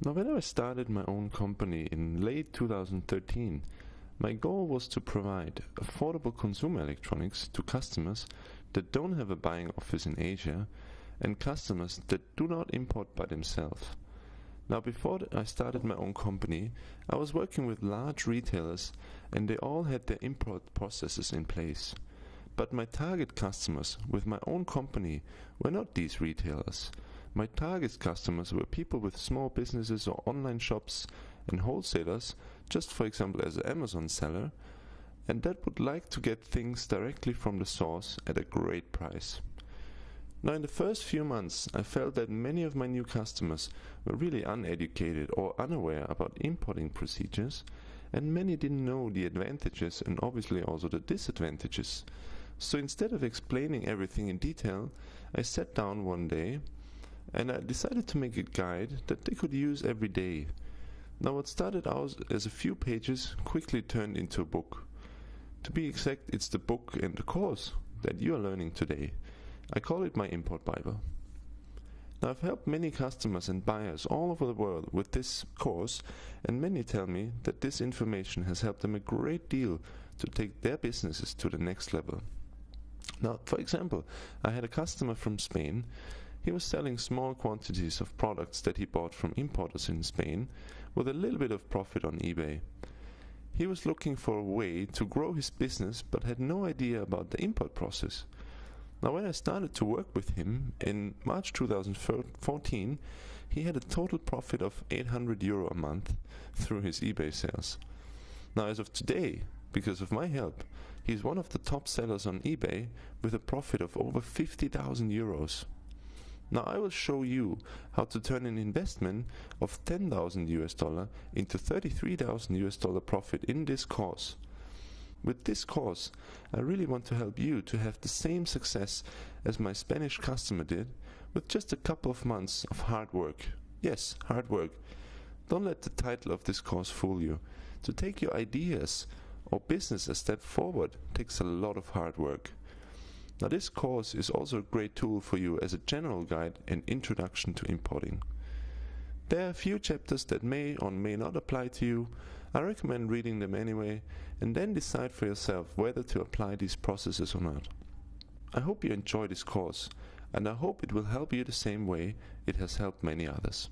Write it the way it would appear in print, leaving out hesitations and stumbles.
Now, when I started my own company in late 2013, my goal was to provide affordable consumer electronics to customers that don't have a buying office in Asia and customers that do not import by themselves. Now, before I started my own company, I was working with large retailers and they all had their import processes in place. But my target customers with my own company were not these retailers. My target customers were people with small businesses or online shops and wholesalers, just for example as an Amazon seller, and that would like to get things directly from the source at a great price. Now, in the first few months, I felt that many of my new customers were really uneducated or unaware about importing procedures, and many didn't know the advantages and obviously also the disadvantages. So instead of explaining everything in detail, I sat down one day and I decided to make a guide that they could use every day. Now, what started out as a few pages quickly turned into a book. To be exact, it's the book and the course that you are learning today. I call it my Import Bible. Now, I've helped many customers and buyers all over the world with this course, and many tell me that this information has helped them a great deal to take their businesses to the next level. Now, for example, I had a customer from Spain. He was selling small quantities of products that he bought from importers in Spain with a little bit of profit on eBay. He was looking for a way to grow his business but had no idea about the import process. Now, when I started to work with him in March 2014, he had a total profit of €800 a month through his eBay sales. Now, as of today, because of my help, he's one of the top sellers on eBay with a profit of over €50,000. Now, I will show you how to turn an investment of $10,000 into $33,000 profit in this course. With this course, I really want to help you to have the same success as my Spanish customer did with just a couple of months of hard work. Yes, hard work. Don't let the title of this course fool you. To take your ideas or business a step forward takes a lot of hard work. Now, this course is also a great tool for you as a general guide and introduction to importing. There are a few chapters that may or may not apply to you. I recommend reading them anyway, and then decide for yourself whether to apply these processes or not. I hope you enjoy this course, and I hope it will help you the same way it has helped many others.